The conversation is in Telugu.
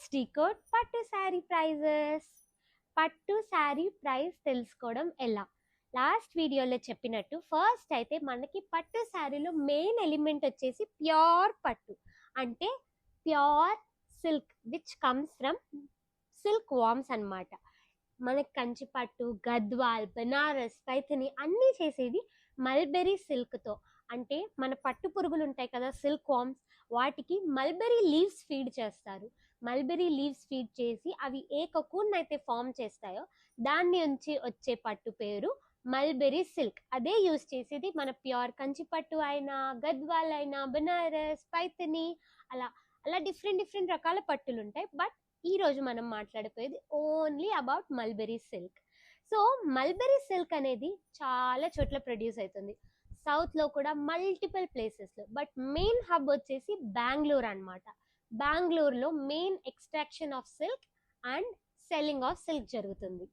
లెట్స్ డీకోడ్ పట్టు శారీ ప్రైజెస్. పట్టు శారీ ప్రైస్ తెలుసుకోవడం ఎలా? లాస్ట్ వీడియోలో చెప్పినట్టు ఫస్ట్ అయితే మనకి పట్టు శారీలో మెయిన్ ఎలిమెంట్ వచ్చేసి ప్యూర్ పట్టు, అంటే pure silk which comes from silk worms అన్నమాట. మనకి కంచి పట్టు, గద్వాల్, బనారస్, పైథని అన్నీ చేసేది మల్బెరీ సిల్క్తో. అంటే మన పట్టు పురుగులు ఉంటాయి కదా, సిల్క్ వామ్స్, వాటికి మల్బెరీ లీవ్స్ ఫీడ్ చేస్తారు. మల్బెరీ లీవ్స్ ఫీడ్ చేసి అవి ఏ కకూన్ అయితే ఫామ్ చేస్తాయో దాన్ని నుంచి వచ్చే పట్టు పేరు మల్బెరీ సిల్క్. అదే యూస్ చేసేది మన ప్యూర్ కంచి పట్టు అయినా, గద్వాల్ అయినా, బనారస్, పైథని, అలా అలా డిఫరెంట్ రకాల పట్టులు ఉంటాయి. బట్ ఈ రోజు మనం మాట్లాడిపోయేది only about mulberry silk. So mulberry silk అనేది చాలా చోట్ల ప్రొడ్యూస్ అవుతుంది, సౌత్లో కూడా మల్టిపుల్ ప్లేసెస్లో. బట్ మెయిన్ హబ్ వచ్చేసి బెంగళూరు అనమాట. బెంగళూరులో main extraction of silk and selling of silk జరుగుతుంది.